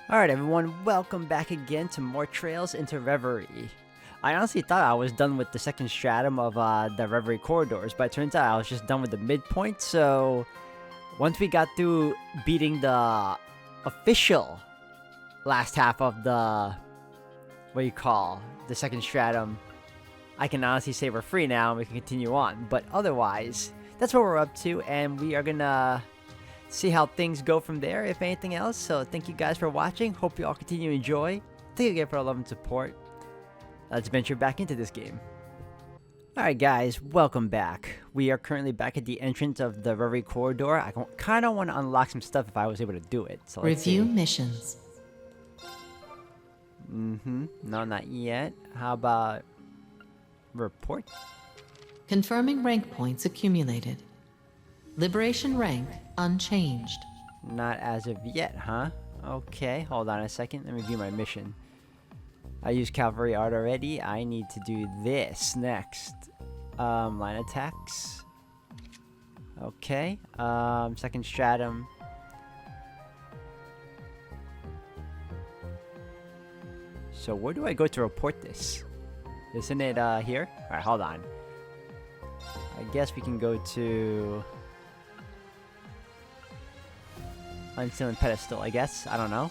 Alright everyone, welcome back again to more Trails into Reverie. I honestly thought I was done with the second stratum of the Reverie corridors, but it turns out I was just done with the midpoint, so once we got through beating the official last half of the, what do you call, the second stratum, I can honestly say we're free now and we can continue on, but otherwise, that's what we're up to, and we are gonna see how things go from there, if anything else. So thank you guys for watching. Hope you all continue to enjoy. Thank you again for all love and support. Let's venture back into this game. Alright guys, welcome back. We are currently back at the entrance of the Reverie corridor. I kind of want to unlock some stuff if I was able to do it. So let's Review see. missions. No, not yet. How about report? Confirming rank points accumulated. Liberation rank unchanged. Not as of yet, huh? Okay, hold on a second. Let me view my mission. I used cavalry art already. I need to do this next. Line attacks. Okay. Second stratum. So where do I go to report this? Isn't it here? Alright, hold on. I guess we can go to Unsealing Pedestal, I guess. I don't know.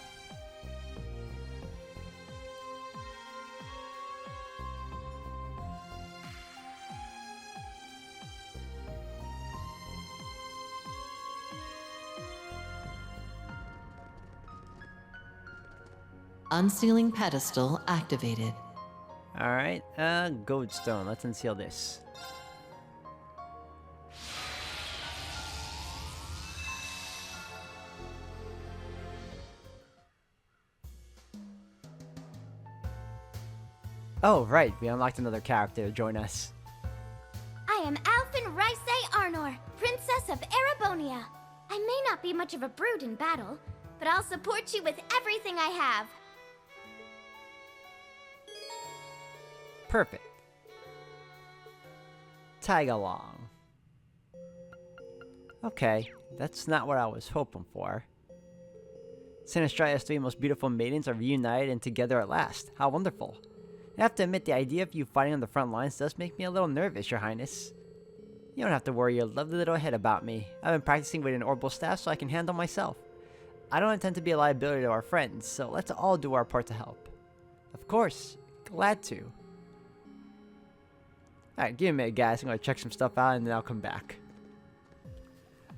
Unsealing pedestal activated. Alright, Goldstone. Let's unseal this. Oh, right. We unlocked another character to join us. I am Alphen Rice Arnor, Princess of Erebonia. I may not be much of a brute in battle, but I'll support you with everything I have. Perfect. Tag along. Okay, that's not what I was hoping for. Sinistraya's three most beautiful maidens are reunited and together at last. How wonderful. I have to admit, the idea of you fighting on the front lines does make me a little nervous, Your Highness. You don't have to worry your lovely little head about me. I've been practicing with an orbital staff so I can handle myself. I don't intend to be a liability to our friends, so let's all do our part to help. Of course. Glad to. Alright, give me a minute, guys. I'm going to check some stuff out and then I'll come back.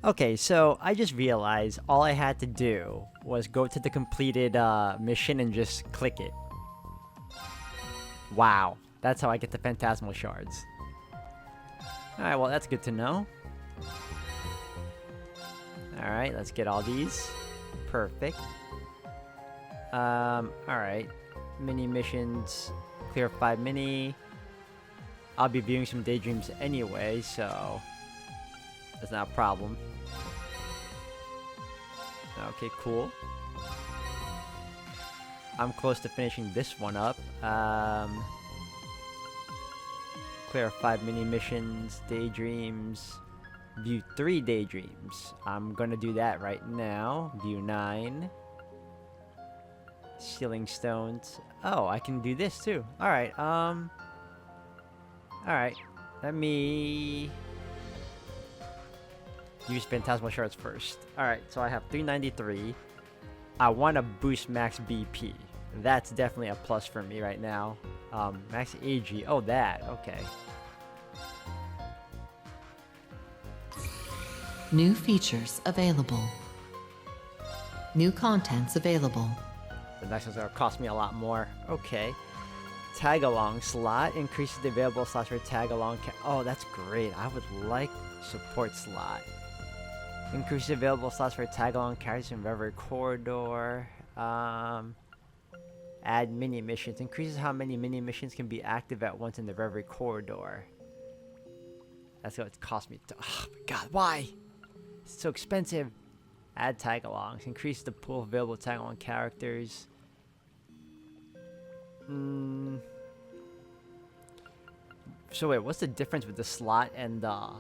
Okay, so I just realized all I had to do was go to the completed mission and just click it. Wow, that's how I get the Phantasmal Shards. Alright, well that's good to know. Alright, let's get all these. Perfect. Alright. Mini missions. Clear 5 mini. I'll be viewing some daydreams anyway, so that's not a problem. Okay, cool. I'm close to finishing this one up. Clear 5 mini missions, daydreams, view 3 daydreams. I'm gonna do that right now. View 9. Sealing stones. Oh, I can do this too. Alright, alright. Let me use Phantasmal Shards first. Alright, so I have 393. I want to boost max BP. That's definitely a plus for me right now. Max AG. Oh, that. Okay. New features available. New contents available. The next one's gonna cost me a lot more. Okay. Tag along slot increases the available slots for tag along. Oh, that's great. I would like support slot. Increase available slots for tag along characters in Reverie corridor. Add mini missions. Increases how many mini missions can be active at once in the Reverie corridor. That's what it cost me. Oh my god, why? It's so expensive. Add tag alongs. Increase the pool of available tag along characters. So wait, what's the difference with the slot and the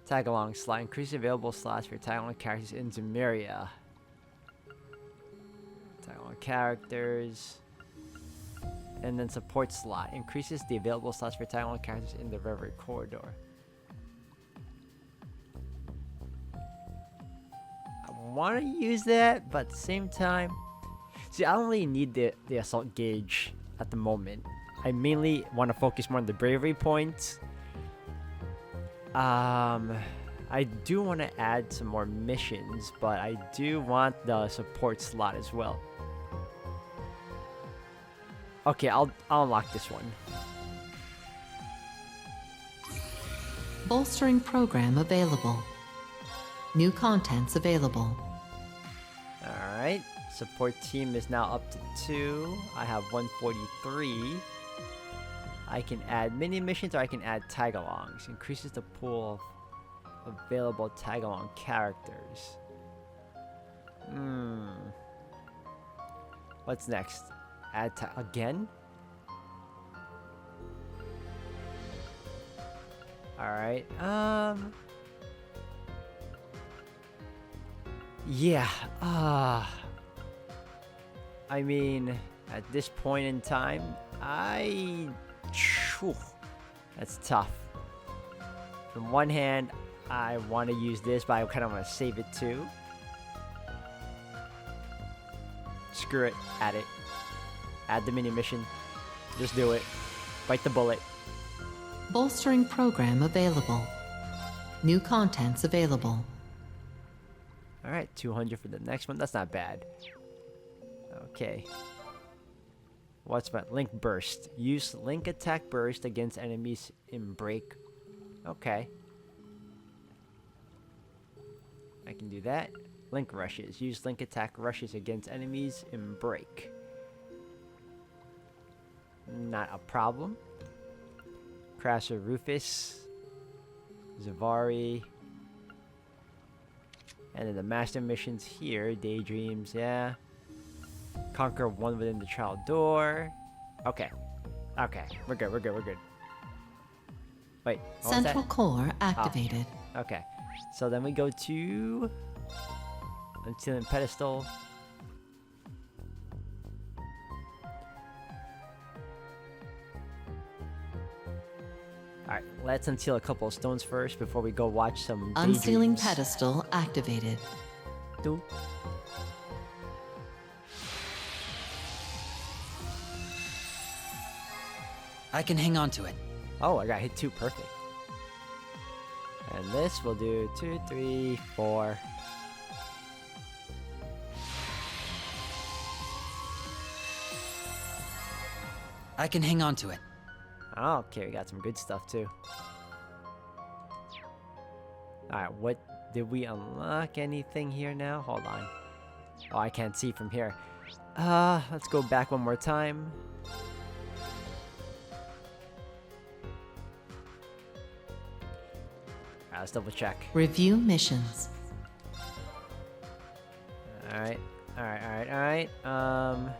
tag along slot? Increase available slots for tag along characters in Zemeria. Tag along characters. And then support slot. Increases the available slots for tag along characters in the Reverie corridor. I want to use that, but at the same time... See, I don't really need the assault gauge at the moment. I mainly want to focus more on the bravery points. I do want to add some more missions, but I do want the support slot as well. Okay, I'll unlock this one. Bolstering program available. New contents available. Alright, support team is now up to 2. I have 143. I can add mini missions or I can add tag-alongs. Increases the pool of available tag-along characters. What's next? Add again? Alright, yeah, I mean, at this point in time, that's tough. From one hand, I want to use this, but I kind of want to save it too. Screw it, add it. Add the mini mission. Just do it. Bite the bullet. Bolstering program available. New contents available. Alright, 200 for the next one. That's not bad. Okay. What's about Link Burst? Use Link Attack Burst against enemies in break. Okay. I can do that. Link Rushes. Use Link Attack Rushes against enemies in break. Not a problem. Crasher Rufus. Zavari. And then the master missions here. Daydreams, yeah. Conquer one within the trial door. Okay. Okay. We're good. We're good. We're good. Wait. What was that? Central core activated. Oh, okay. So then we go to Unsealing Pedestal. Alright, let's unseal a couple of stones first before we go watch some Unsealing Daydreams. pedestal activated. Do. I can hang on to it. Oh, I got hit 2. Perfect. And this will do 2, 3, 4. I can hang on to it. Oh, okay, we got some good stuff too. Alright, what did we unlock? Anything here now? Hold on. Oh, I can't see from here. Let's go back one more time. Alright, let's double check. Review missions. Alright, alright, alright, alright.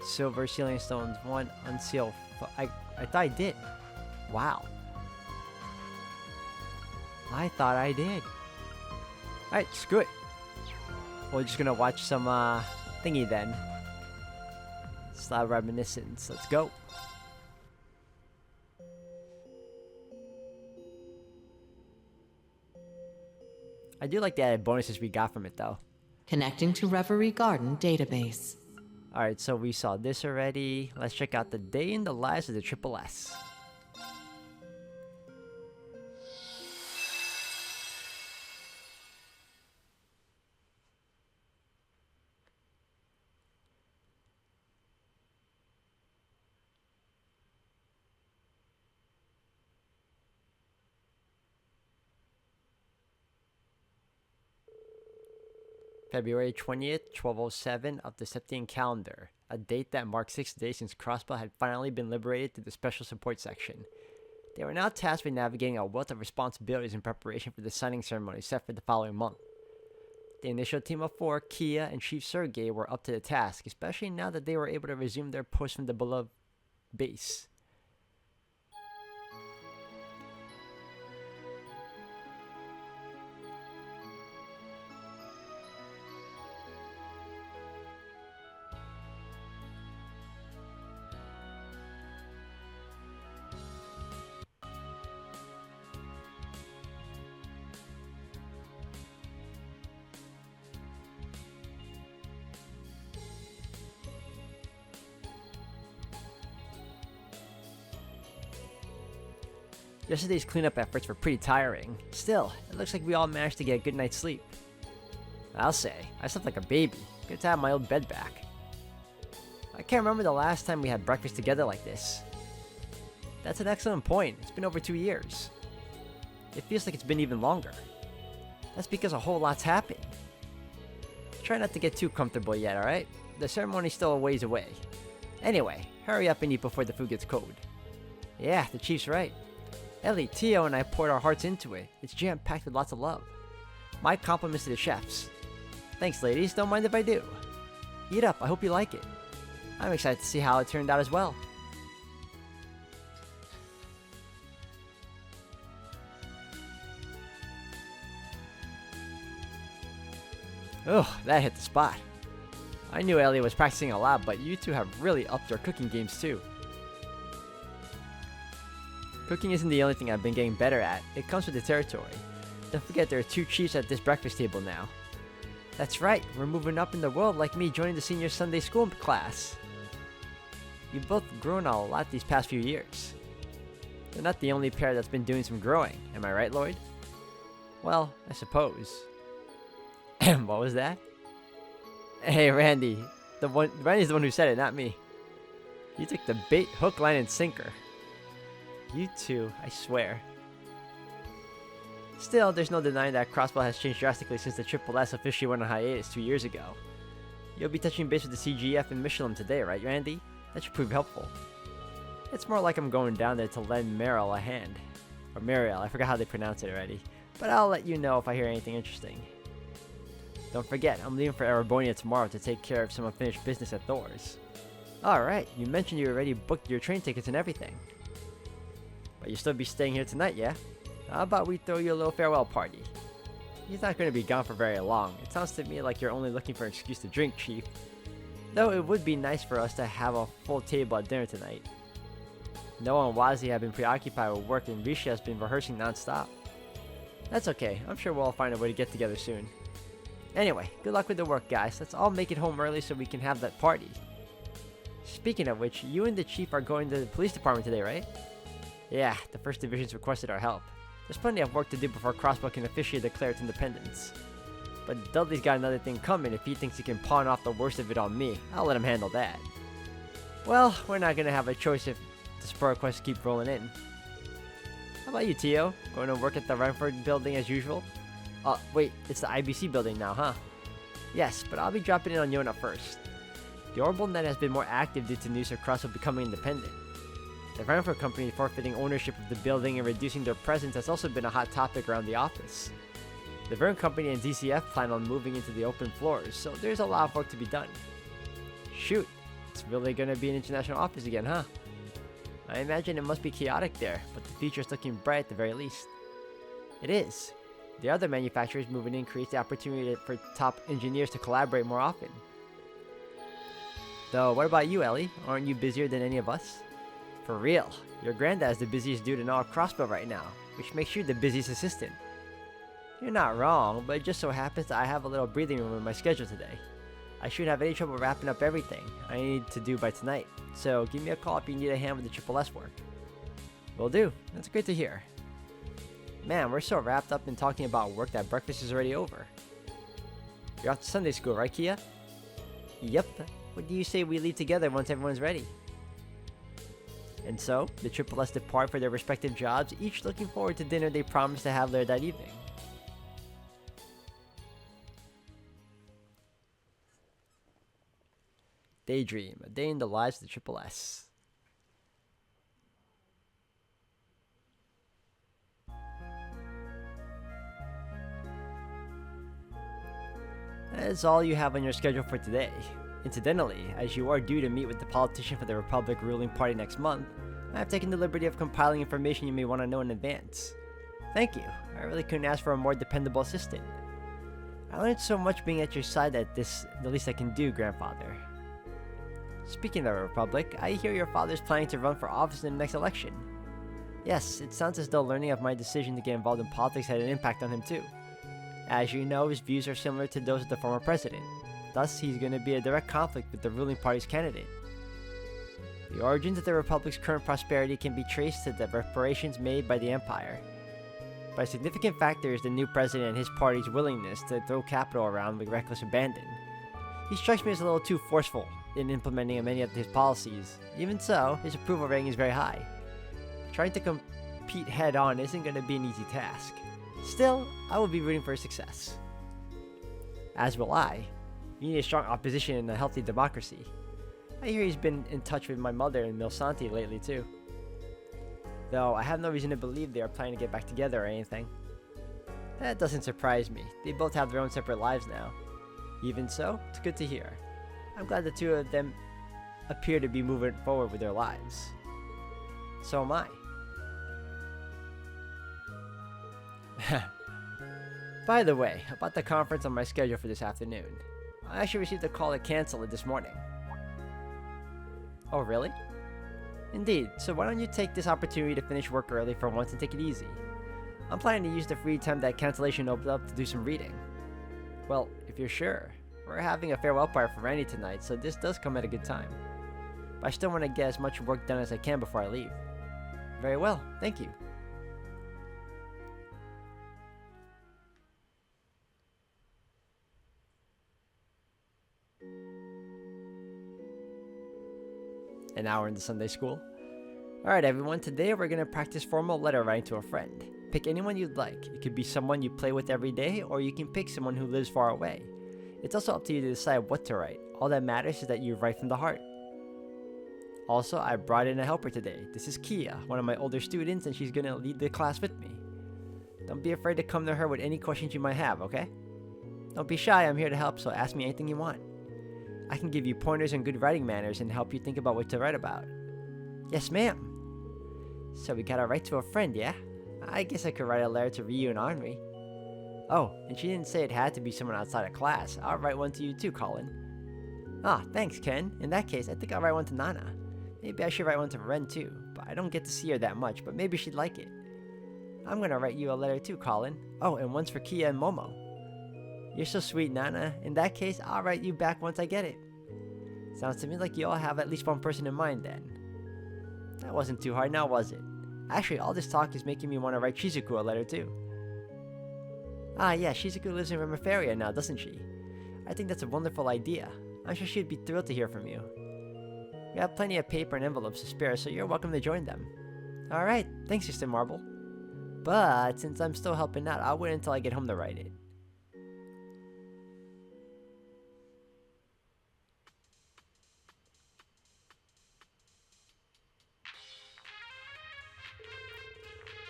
Silver Sealing Stones 1, unseal. I thought I did. Wow. I thought I did. Alright, screw it. We're just gonna watch some thingy then. Slab Reminiscence. Let's go. I do like the added bonuses we got from it though. Connecting to Reverie Garden database. Alright, so we saw this already. Let's check out the day in the lives of the Triple S. February 20th, 1207 of the Septian calendar, a date that marked 6 days since Crossbow had finally been liberated to the special support section. They were now tasked with navigating a wealth of responsibilities in preparation for the signing ceremony set for the following month. The initial team of 4, Kia and Chief Sergei, were up to the task, especially now that they were able to resume their push from the beloved base. Yesterday's cleanup efforts were pretty tiring. Still, it looks like we all managed to get a good night's sleep. I'll say, I slept like a baby. Good to have my old bed back. I can't remember the last time we had breakfast together like this. That's an excellent point. It's been over 2 years. It feels like it's been even longer. That's because a whole lot's happened. Try not to get too comfortable yet, alright? The ceremony's still a ways away. Anyway, hurry up and eat before the food gets cold. Yeah, the chief's right. Ellie, Tio, and I poured our hearts into it. It's jam-packed with lots of love. My compliments to the chefs. Thanks, ladies. Don't mind if I do. Eat up. I hope you like it. I'm excited to see how it turned out as well. Ugh, that hit the spot. I knew Ellie was practicing a lot, but you two have really upped your cooking games too. Cooking isn't the only thing I've been getting better at. It comes with the territory. Don't forget there are 2 chiefs at this breakfast table now. That's right, we're moving up in the world like me joining the senior Sunday school class. You've both grown a lot these past few years. You're not the only pair that's been doing some growing, am I right, Lloyd? Well, I suppose. What was that? Hey, Randy. Randy's the one who said it, not me. You took the bait, hook, line, and sinker. You two, I swear. Still, there's no denying that Crossbow has changed drastically since the Triple S officially went on hiatus 2 years ago. You'll be touching base with the CGF in Michelin today, right, Randy? That should prove helpful. It's more like I'm going down there to lend Meryl a hand. Or Mariel, I forgot how they pronounce it already. But I'll let you know if I hear anything interesting. Don't forget, I'm leaving for Erebonia tomorrow to take care of some unfinished business at Thor's. Alright, you mentioned you already booked your train tickets and everything. But you'll still be staying here tonight, yeah? How about we throw you a little farewell party? He's not going to be gone for very long. It sounds to me like you're only looking for an excuse to drink, Chief. Though it would be nice for us to have a full table at dinner tonight. Noah and Wazzy have been preoccupied with work and Risha has been rehearsing non-stop. That's okay, I'm sure we'll all find a way to get together soon. Anyway, good luck with the work, guys. Let's all make it home early so we can have that party. Speaking of which, you and the Chief are going to the police department today, right? Yeah, the 1st Division's requested our help. There's plenty of work to do before Crossbow can officially declare its independence. But Dudley's got another thing coming if he thinks he can pawn off the worst of it on me. I'll let him handle that. Well, we're not gonna have a choice if the spur requests keep rolling in. How about you, Tio? Going to work at the Renford building as usual? Wait, it's the IBC building now, huh? Yes, but I'll be dropping in on Yona first. The Orbital Net has been more active due to news of Crossbow becoming independent. The Renford company forfeiting ownership of the building and reducing their presence has also been a hot topic around the office. The Vern Company and DCF plan on moving into the open floors, so there's a lot of work to be done. Shoot, it's really gonna be an international office again, huh? I imagine it must be chaotic there, but the future's looking bright at the very least. It is. The other manufacturers moving in creates the opportunity for top engineers to collaborate more often. Though, what about you, Ellie? Aren't you busier than any of us? For real, your granddad is the busiest dude in all Crossbow right now, which makes you the busiest assistant. You're not wrong, but it just so happens that I have a little breathing room in my schedule today. I shouldn't have any trouble wrapping up everything I need to do by tonight, so give me a call if you need a hand with the Triple S work. Will do, that's great to hear. Man, we're so wrapped up in talking about work that breakfast is already over. You're off to Sunday school, right, Kia? Yep. What do you say we leave together once everyone's ready? And so, the Triple S depart for their respective jobs, each looking forward to dinner they promised to have later that evening. Daydream, a day in the lives of the Triple S. That is all you have on your schedule for today. Incidentally, as you are due to meet with the politician for the Republic ruling party next month, I have taken the liberty of compiling information you may want to know in advance. Thank you. I really couldn't ask for a more dependable assistant. I learned so much being at your side that this the least I can do, Grandfather. Speaking of the Republic, I hear your father's planning to run for office in the next election. Yes, it sounds as though learning of my decision to get involved in politics had an impact on him too. As you know, his views are similar to those of the former president. Thus, he's going to be a direct conflict with the ruling party's candidate. The origins of the Republic's current prosperity can be traced to the reparations made by the Empire. But a significant factor is the new president and his party's willingness to throw capital around with reckless abandon. He strikes me as a little too forceful in implementing many of his policies. Even so, his approval rating is very high. Trying to compete head-on isn't going to be an easy task. Still, I will be rooting for his success. As will I. We need a strong opposition and a healthy democracy. I hear he's been in touch with my mother and Milsanti lately too. Though I have no reason to believe they are planning to get back together or anything. That doesn't surprise me. They both have their own separate lives now. Even so, it's good to hear. I'm glad the two of them appear to be moving forward with their lives. So am I. By the way, about the conference on my schedule for this afternoon. I actually received a call to cancel it this morning. Oh, really? Indeed, so why don't you take this opportunity to finish work early for once and take it easy? I'm planning to use the free time that cancellation opened up to do some reading. Well, if you're sure. We're having a farewell party for Randy tonight, so this does come at a good time. But I still want to get as much work done as I can before I leave. Very well, thank you. An hour into Sunday school. Alright everyone, today we're going to practice formal letter writing to a friend. Pick anyone you'd like. It could be someone you play with every day, or you can pick someone who lives far away. It's also up to you to decide what to write. All that matters is that you write from the heart. Also, I brought in a helper today. This is Kia, one of my older students, and she's going to lead the class with me. Don't be afraid to come to her with any questions you might have, okay? Don't be shy, I'm here to help, so ask me anything you want. I can give you pointers on good writing manners and help you think about what to write about. Yes, ma'am. So we gotta write to a friend, yeah? I guess I could write a letter to Ryu and Henri. Oh, and she didn't say it had to be someone outside of class. I'll write one to you too, Colin. Ah, thanks, Ken. In that case, I think I'll write one to Nana. Maybe I should write one to Ren too, but I don't get to see her that much, but maybe she'd like it. I'm gonna write you a letter too, Colin. Oh, and one's for Kia and Momo. You're so sweet, Nana. In that case, I'll write you back once I get it. Sounds to me like you all have at least one person in mind then. That wasn't too hard now, was it? Actually, all this talk is making me want to write Shizuku a letter too. Ah yeah, Shizuku lives in Reverie now, doesn't she? I think that's a wonderful idea. I'm sure she'd be thrilled to hear from you. We have plenty of paper and envelopes to spare, so you're welcome to join them. Alright, thanks Sister Marble. But since I'm still helping out, I'll wait until I get home to write it.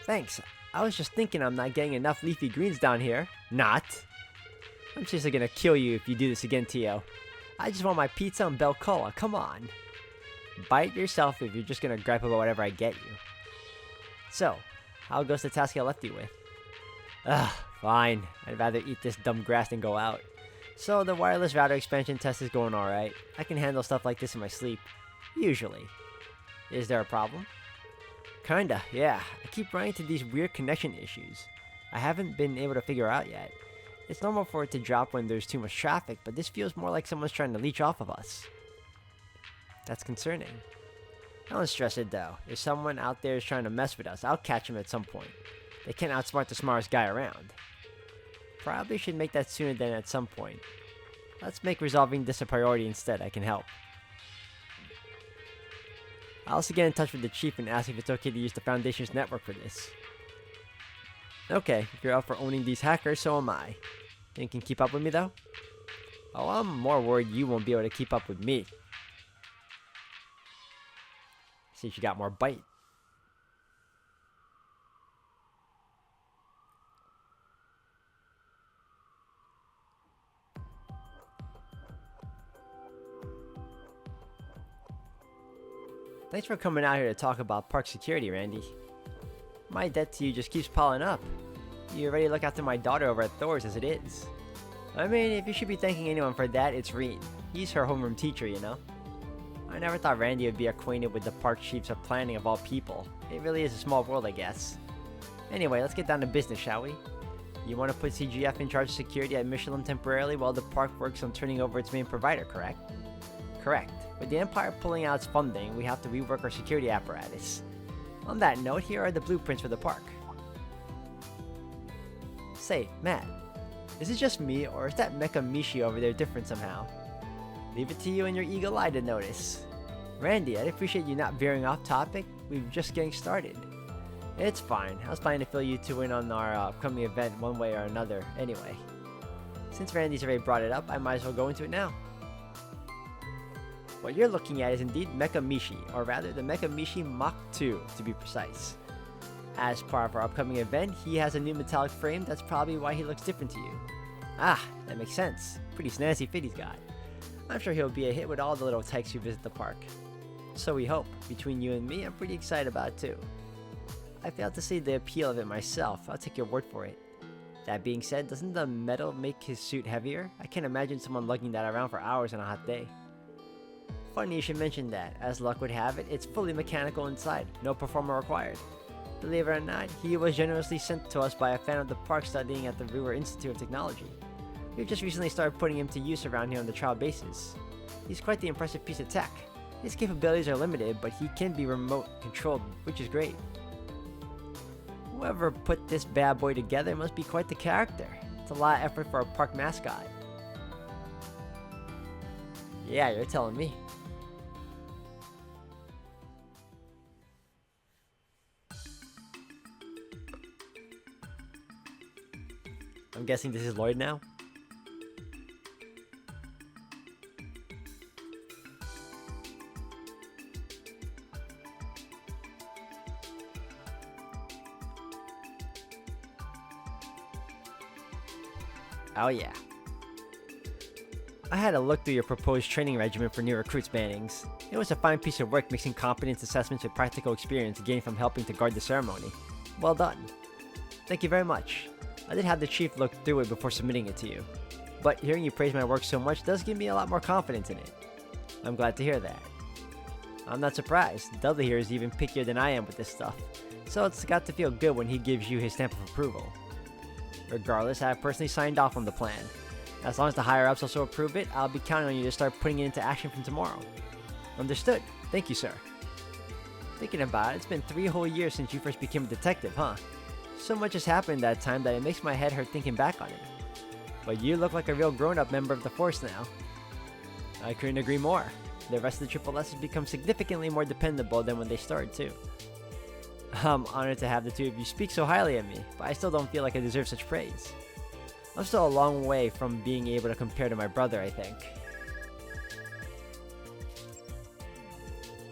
Thanks. I was just thinking I'm not getting enough leafy greens down here. Not. I'm seriously gonna kill you if you do this again, Tio. I just want my pizza and bel cola. Come on. Bite yourself if you're just gonna gripe about whatever I get you. So, how goes the task I left you with? Ugh, fine. I'd rather eat this dumb grass than go out. So, the wireless router expansion test is going alright. I can handle stuff like this in my sleep. Usually. Is there a problem? Kinda, yeah. I keep running into these weird connection issues. I haven't been able to figure out yet. It's normal for it to drop when there's too much traffic, but this feels more like someone's trying to leech off of us. That's concerning. Don't stress it though. If someone out there is trying to mess with us, I'll catch him at some point. They can't outsmart the smartest guy around. Probably should make that sooner than at some point. Let's make resolving this a priority instead. I can help. I'll also get in touch with the chief and ask if it's okay to use the Foundation's network for this. Okay, if you're up for owning these hackers, so am I. Think you can keep up with me though? Oh, I'm more worried you won't be able to keep up with me. See, you got more bite. Thanks for coming out here to talk about park security, Randy. My debt to you just keeps piling up. You already look after my daughter over at Thor's as it is. I mean, if you should be thanking anyone for that, it's Reed. He's her homeroom teacher, you know? I never thought Randy would be acquainted with the park chiefs of planning of all people. It really is a small world, I guess. Anyway, let's get down to business, shall we? You want to put CGF in charge of security at Michelin temporarily while the park works on turning over its main provider, correct? Correct. With the Empire pulling out its funding, we have to rework our security apparatus. On that note, here are the blueprints for the park. Say, Matt, is it just me, or is that Mecha Mishi over there different somehow? Leave it to you and your eagle eye to notice. Randy, I'd appreciate you not veering off topic. We're just getting started. It's fine. I was planning to fill you two in on our upcoming event one way or another anyway. Since Randy's already brought it up, I might as well go into it now. What you're looking at is indeed Mecha Mishi, or rather the Mecha Mishi Mach 2 to be precise. As part of our upcoming event, he has a new metallic frame. That's probably why he looks different to you. Ah, that makes sense. Pretty snazzy fit he's got. I'm sure he'll be a hit with all the little tykes who visit the park. So we hope. Between you and me, I'm pretty excited about it too. I failed to see the appeal of it myself. I'll take your word for it. That being said, doesn't the metal make his suit heavier? I can't imagine someone lugging that around for hours on a hot day. Funny you should mention that. As luck would have it, it's fully mechanical inside. No performer required. Believe it or not, he was generously sent to us by a fan of the park studying at the Reverie Institute of Technology. We've just recently started putting him to use around here on the trial basis. He's quite the impressive piece of tech. His capabilities are limited, but he can be remote controlled, which is great. Whoever put this bad boy together must be quite the character. It's a lot of effort for a park mascot. Yeah, you're telling me. I'm guessing this is Lloyd now? Oh yeah. I had a look through your proposed training regimen for new recruits, Mannings. It was a fine piece of work mixing competence assessments with practical experience gained from helping to guard the ceremony. Well done. Thank you very much. I did have the chief look through it before submitting it to you. But hearing you praise my work so much does give me a lot more confidence in it. I'm glad to hear that. I'm not surprised. Dudley here is even pickier than I am with this stuff. So it's got to feel good when he gives you his stamp of approval. Regardless, I have personally signed off on the plan. As long as the higher-ups also approve it, I'll be counting on you to start putting it into action from tomorrow. Understood. Thank you, sir. Thinking about it, it's been 3 whole years since you first became a detective, huh? So much has happened that time that it makes my head hurt thinking back on it. But you look like a real grown-up member of the force now. I couldn't agree more. The rest of the Triple S has become significantly more dependable than when they started, too. I'm honored to have the two of you speak so highly of me, but I still don't feel like I deserve such praise. I'm still a long way from being able to compare to my brother, I think.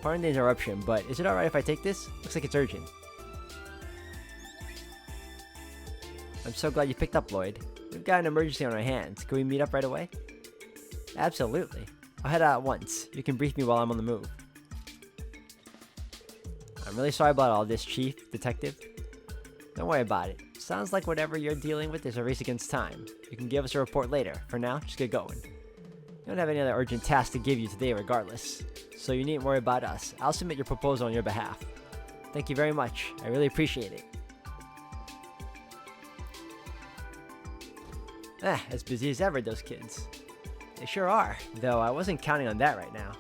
Pardon the interruption, but is it alright if I take this? Looks like it's urgent. I'm so glad you picked up, Lloyd. We've got an emergency on our hands. Can we meet up right away? Absolutely. I'll head out at once. You can brief me while I'm on the move. I'm really sorry about all this, Chief, Detective. Don't worry about it. Sounds like whatever you're dealing with is a race against time. You can give us a report later. For now, just get going. You don't have any other urgent tasks to give you today regardless, so you needn't worry about us. I'll submit your proposal on your behalf. Thank you very much. I really appreciate it. As busy as ever, those kids. They sure are, though I wasn't counting on that right now.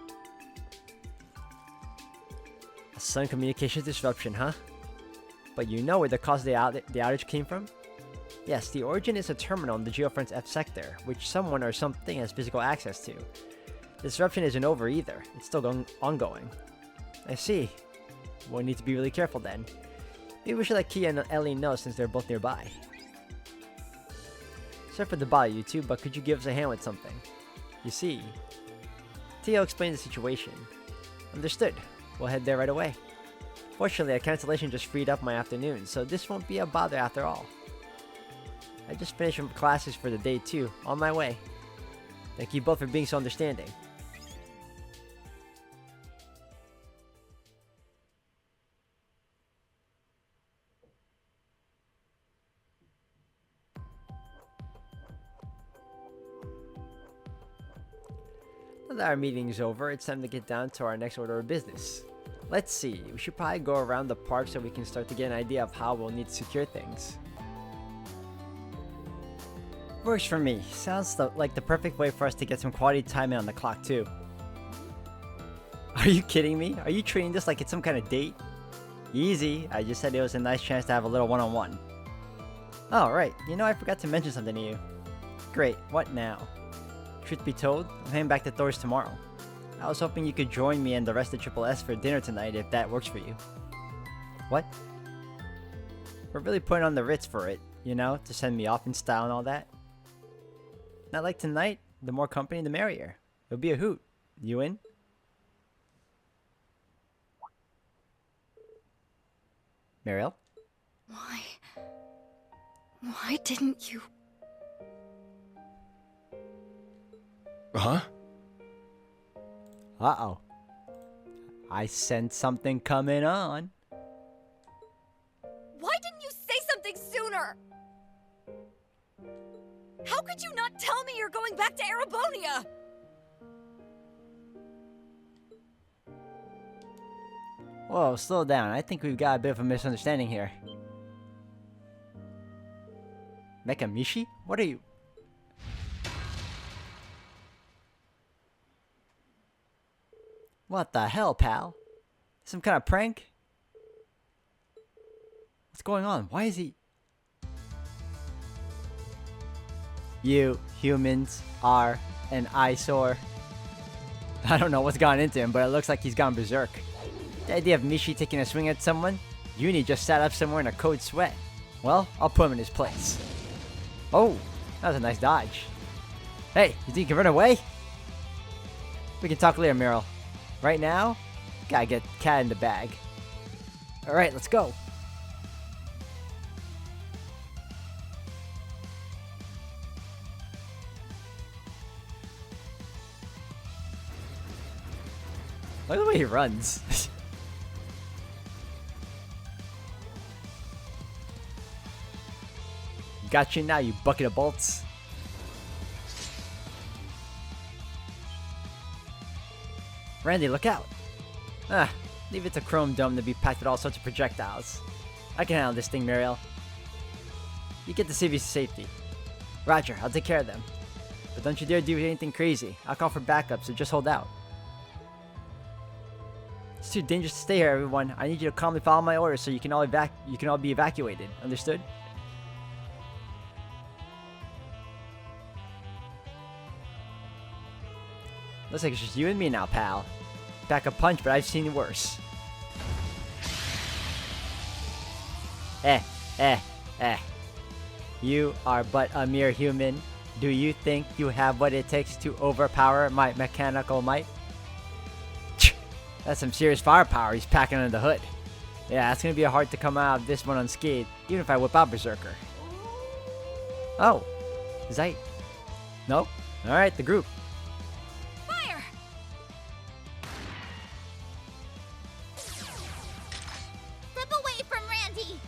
A sudden communications disruption, huh? But you know where the cause of the outage came from? Yes, the origin is a terminal in the Geofront's F sector, which someone or something has physical access to. The disruption isn't over either. It's still ongoing. I see. We'll need to be really careful then. Maybe we should let Kia and Ellie know since they're both nearby. Sorry for the bother you two, but could you give us a hand with something? You see, Tio explained the situation. Understood. We'll head there right away. Fortunately, a cancellation just freed up my afternoon, so this won't be a bother after all. I just finished from classes for the day too, on my way. Thank you both for being so understanding. Now that our meeting's over, it's time to get down to our next order of business. Let's see, we should probably go around the park so we can start to get an idea of how we'll need to secure things. Works for me. Sounds like the perfect way for us to get some quality time in on the clock too. Are you kidding me? Are you treating this like it's some kind of date? Easy. I just said it was a nice chance to have a little one-on-one. Oh, right. You know, I forgot to mention something to you. Great. What now? Truth be told, I'm heading back to Thor's tomorrow. I was hoping you could join me and the rest of Triple S for dinner tonight if that works for you. What? We're really putting on the Ritz for it, you know, to send me off in style and all that. Not like tonight, the more company the merrier. It'll be a hoot. You in? Mariel? Why didn't you? Huh? Uh-oh. I sense something coming on. Why didn't you say something sooner? How could you not tell me you're going back to Erebonia? Whoa, slow down. I think we've got a bit of a misunderstanding here. Mecha Mishi? What are you... What the hell, pal? Some kind of prank? What's going on? Why is he... You humans are an eyesore. I don't know what's gone into him, but it looks like he's gone berserk. The idea of Mishi taking a swing at someone? Uni just sat up somewhere in a cold sweat. Well, I'll put him in his place. Oh, that was a nice dodge. Hey, you think you can run away? We can talk later, Meryl. Right now, gotta get cat in the bag. Alright, let's go. Look at the way he runs. Got you now, you bucket of bolts. Randy, look out! Ah, leave it to Chrome Dome to be packed with all sorts of projectiles. I can handle this thing, Muriel. You get the civies to safety. Roger, I'll take care of them. But don't you dare do anything crazy. I'll call for backup, so just hold out. It's too dangerous to stay here, everyone. I need you to calmly follow my orders so you can all be evacuated. Understood? Looks like it's just you and me now, pal. Pack a punch, but I've seen worse. You are but a mere human. Do you think you have what it takes to overpower my mechanical might? That's some serious firepower he's packing under the hood. Yeah, it's gonna be hard to come out of this one unscathed, even if I whip out Berserker. Oh, is that... Nope. Alright, the group. Fire! Step away from Randy!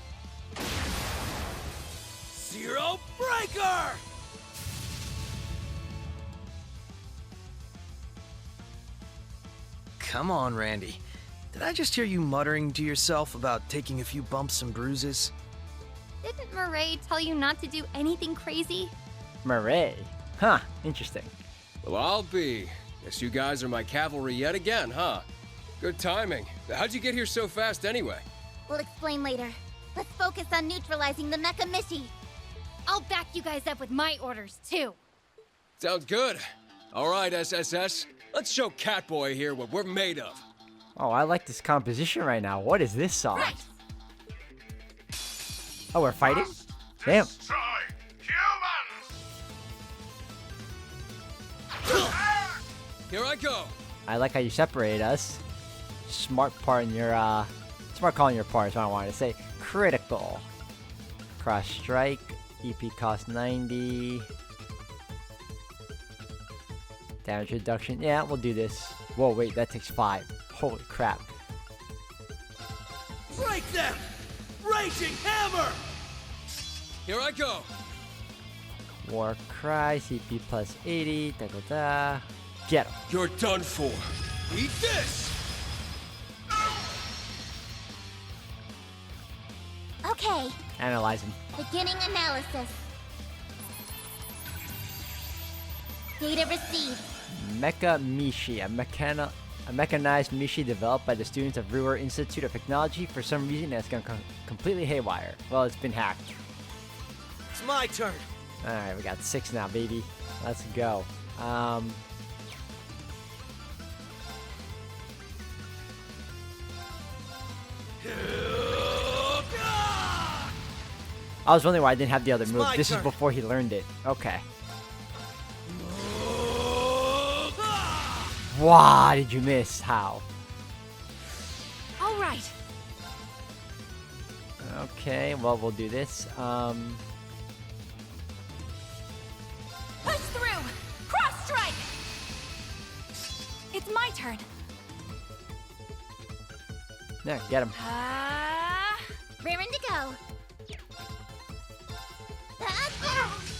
Zero Breaker! Come on, Randy. Did I just hear you muttering to yourself about taking a few bumps and bruises? Didn't Murray tell you not to do anything crazy? Murray. Huh, interesting. Well, I'll be. Guess you guys are my cavalry yet again, huh? Good timing. How'd you get here so fast anyway? We'll explain later. Let's focus on neutralizing the Mecha Mishi. I'll back you guys up with my orders, too. Sounds good. All right, SSS. Let's show Catboy here what we're made of. Oh, I like this composition right now. What is this song? Right. Oh, we're fighting? Damn. Destroy humans! Here I go. I like how you separated us. Smart part in your, smart calling your part is what I wanted to say. Critical. Cross strike. EP cost 90. Damage reduction. Yeah, we'll do this. Whoa, wait, that takes 5. Holy crap. Break them! Raging Hammer! Here I go. War Cry, CP plus 80. Da da da. Get him. You're done for. Eat this! Okay, Analyze him. beginning analysis. Data received. Mecha Mishi, a A mechanized Mishi developed by the students of Reverie Institute of Technology for some reason has gone completely haywire. Well, it's been hacked. It's my turn. Alright, we got 6 now, baby. Let's go. I was wondering why I didn't have the other move. This is before he learned it. Okay. Why did you miss? How? All right. Okay, well, we'll do this. Push through. Cross strike. It's my turn. There, get him. Raring to go.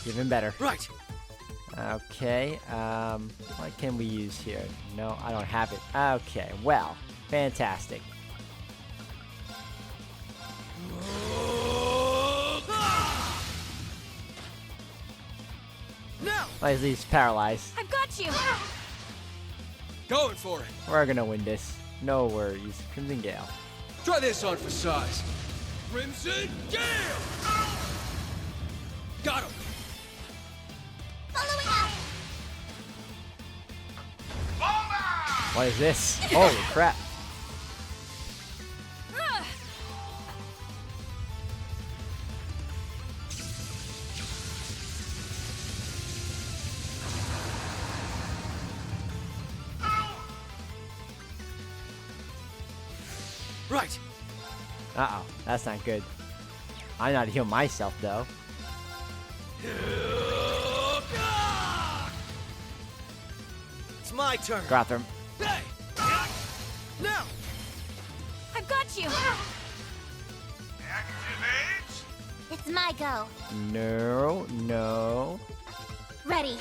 Even better. Right. Okay, what can we use here? No, I don't have it. Okay, well, fantastic. No. At least he's paralyzed. I've got you. Going for it. We're gonna win this. No worries. Crimson Gale. Try this on for size. Crimson Gale! Got him! Following up. What is this? Holy crap. Right. Uh-oh, that's not good. I know how to heal myself, though. It's my turn. Gotham. Hey. No. I've got you. It's my go. No, no. Ready.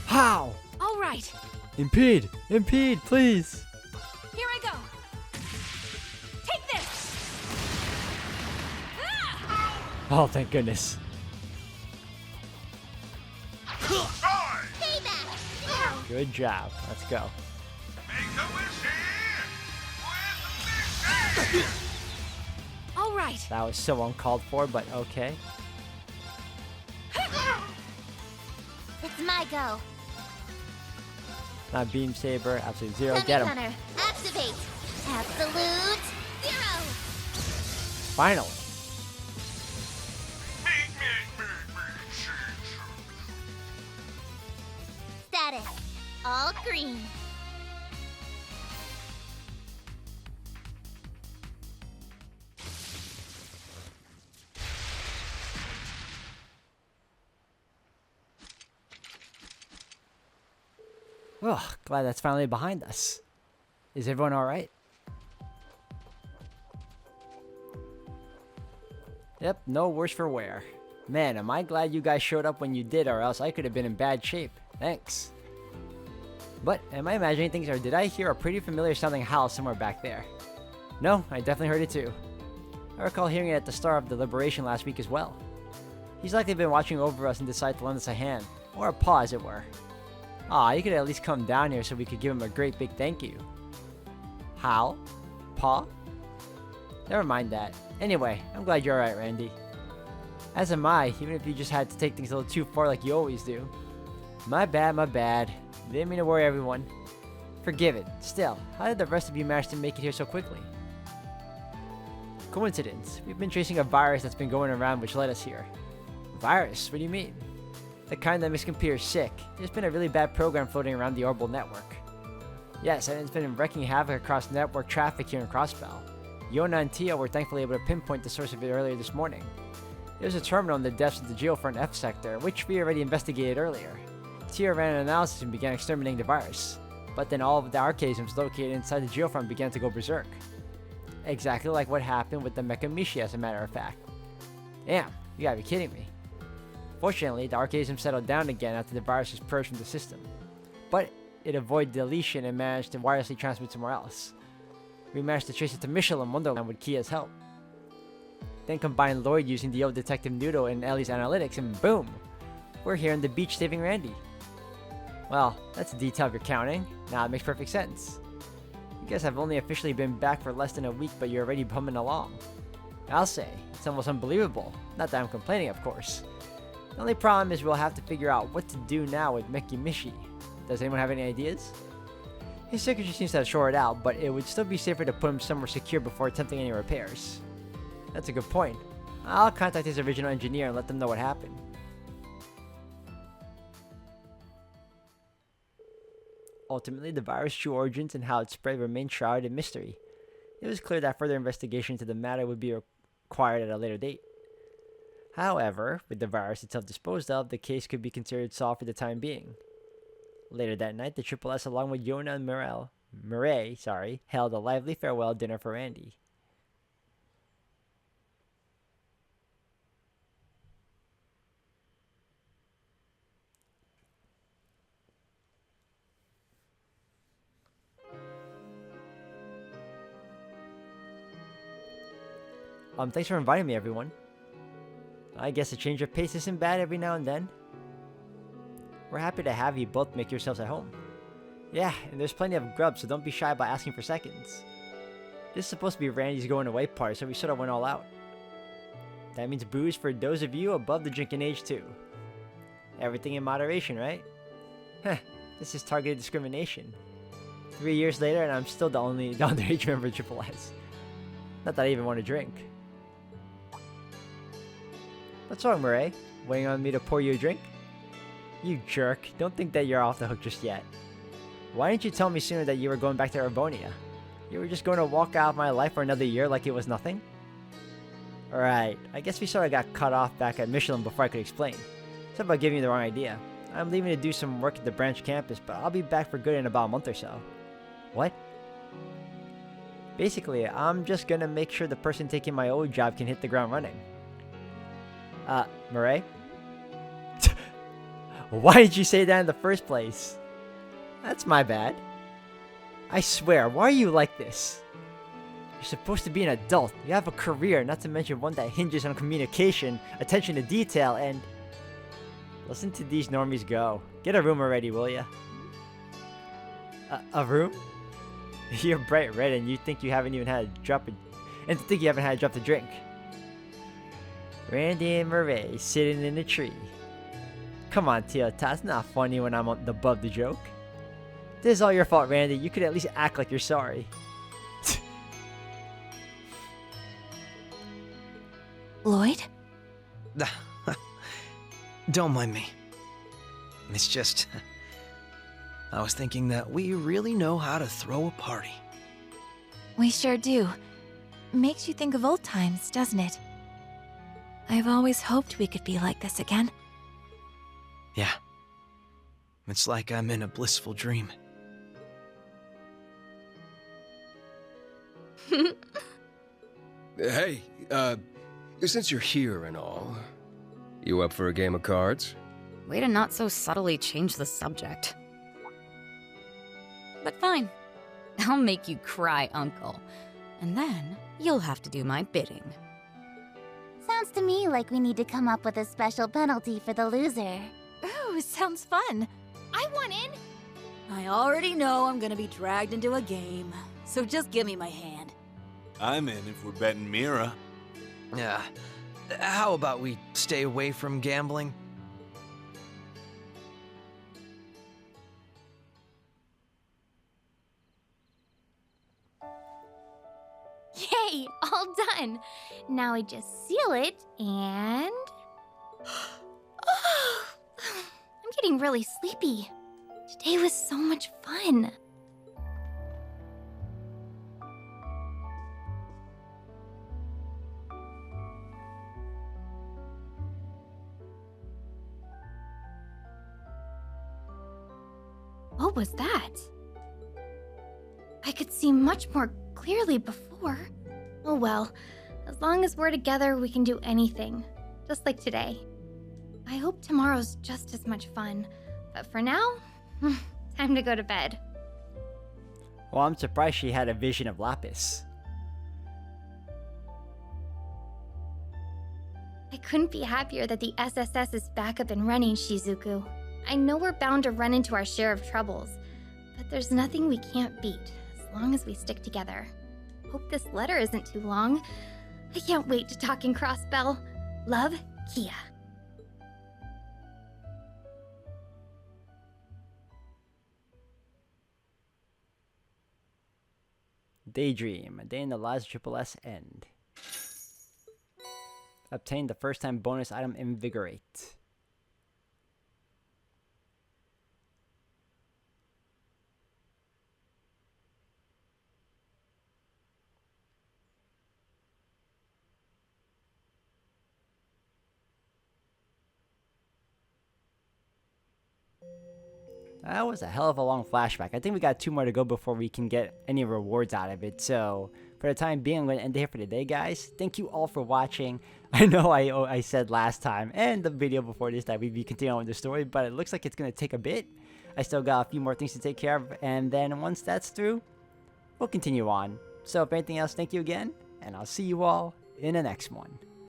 How? All right. Impede! Impede, please! Here I go. Take this. Oh, thank goodness. Payback. Good job. Let's go. All right. That was so uncalled for, but okay. It's my go. Not Beam Saber, Absolute Zero. Semi Get him. Gunner. Activate. Absolute zero. Finally. Status. All green. Oh, glad that's finally behind us. Is everyone alright? Yep, no worse for wear. Man, am I glad you guys showed up when you did, or else I could have been in bad shape. Thanks. But, am I imagining things, or did I hear a pretty familiar sounding howl somewhere back there? No, I definitely heard it too. I recall hearing it at the start of the Liberation last week as well. He's likely been watching over us and decided to lend us a hand, or a paw as it were. Aw, you could at least come down here so we could give him a great big thank you. How? Paw? Never mind that. Anyway, I'm glad you're alright, Randy. As am I, even if you just had to take things a little too far like you always do. My bad, my bad. Didn't mean to worry everyone. Forgive it. Still, how did the rest of you manage to make it here so quickly? Coincidence. We've been tracing a virus that's been going around which led us here. Virus? What do you mean? The kind that makes computers sick. There's been a really bad program floating around the orbital network. Yes, and it's been wreaking havoc across network traffic here in Crossbell. Yona and Tia were thankfully able to pinpoint the source of it earlier this morning. There's a terminal in the depths of the Geofront F sector, which we already investigated earlier. Tia ran an analysis and began exterminating the virus. But then all of the archaisms located inside the Geofront began to go berserk. Exactly like what happened with the Mecha Mishi, as a matter of fact. Damn, you gotta be kidding me. Fortunately, the archaism settled down again after the virus was purged from the system. But it avoided deletion and managed to wirelessly transmit somewhere else. We managed to trace it to Michelin Wonderland with Kia's help. Then combined Lloyd using the old Detective Noodle and Ellie's analytics, and boom! We're here on the beach saving Randy. Well, that's a detail if you're counting. Now it makes perfect sense. You guys have only officially been back for less than a week, but you're already humming along. I'll say, it's almost unbelievable. Not that I'm complaining, of course. The only problem is we'll have to figure out what to do now with Mickey Mishi. Does anyone have any ideas? His circuitry seems to have shorted out, but it would still be safer to put him somewhere secure before attempting any repairs. That's a good point. I'll contact his original engineer and let them know what happened. Ultimately, the virus' true origins and how it spread remain shrouded in mystery. It was clear that further investigation into the matter would be required at a later date. However, with the virus itself disposed of, the case could be considered solved for the time being. Later that night, the Triple S, along with Yona and Murray, held a lively farewell dinner for Randy. Thanks for inviting me, everyone. I guess a change of pace isn't bad every now and then. We're happy to have you both make yourselves at home. Yeah, and there's plenty of grub, so don't be shy about asking for seconds. This is supposed to be Randy's going away party, so we sort of went all out. That means booze for those of you above the drinking age too. Everything in moderation, right? Heh, this is targeted discrimination. 3 years later and I'm still the underage member of Triple S. Not that I even want to drink. What's wrong, Murray? Waiting on me to pour you a drink? You jerk, don't think that you're off the hook just yet. Why didn't you tell me sooner that you were going back to Erebonia? You were just going to walk out of my life for another year like it was nothing? Alright, I guess we sort of got cut off back at Michelin before I could explain. Sorry about giving you the wrong idea. I'm leaving to do some work at the branch campus, but I'll be back for good in about a month or so. What? Basically, I'm just gonna make sure the person taking my old job can hit the ground running. Murray? Why did you say that in the first place? That's my bad. I swear, why are you like this? You're supposed to be an adult. You have a career, not to mention one that hinges on communication, attention to detail, and... Listen to these normies go. Get a room already, will ya? A room? You're bright red and you think you haven't even had a drop of... And to think you haven't had a drop to drink. Randy and Murray sitting in a tree. Come on, Tio-Ta, it's not funny when I'm above the joke. This is all your fault, Randy. You could at least act like you're sorry. Lloyd? Don't mind me. It's just... I was thinking that we really know how to throw a party. We sure do. Makes you think of old times, doesn't it? I've always hoped we could be like this again. Yeah. It's like I'm in a blissful dream. Hey, since you're here and all, you up for a game of cards? Way to not so subtly change the subject. But fine. I'll make you cry, Uncle. And then you'll have to do my bidding. Sounds to me like we need to come up with a special penalty for the loser. Ooh, sounds fun. I want in! I already know I'm gonna be dragged into a game, so just give me my hand. I'm in if we're betting Mira. Yeah. How about we stay away from gambling? Yay! All done! Now we just seal it and... Oh, I'm getting really sleepy. Today was so much fun. What was that? I could see much more clearly before. Oh well, as long as we're together, we can do anything. Just like today. I hope tomorrow's just as much fun. But for now, time to go to bed. Well, I'm surprised she had a vision of Lapis. I couldn't be happier that the SSS is back up and running, Shizuku. I know we're bound to run into our share of troubles, but there's nothing we can't beat as long as we stick together. Hope this letter isn't too long. I can't wait to talk in Crossbell. Love, Kia. Daydream, a day in the lives of Triple S end. Obtain the first time bonus item Invigorate. That was a hell of a long flashback. I think we got 2 more to go before we can get any rewards out of it. So, for the time being, I'm going to end it here for today, guys. Thank you all for watching. I know I said last time and the video before this that we'd be continuing with the story, but it looks like it's going to take a bit. I still got a few more things to take care of, and then once that's through, we'll continue on. So, if anything else, thank you again, and I'll see you all in the next one.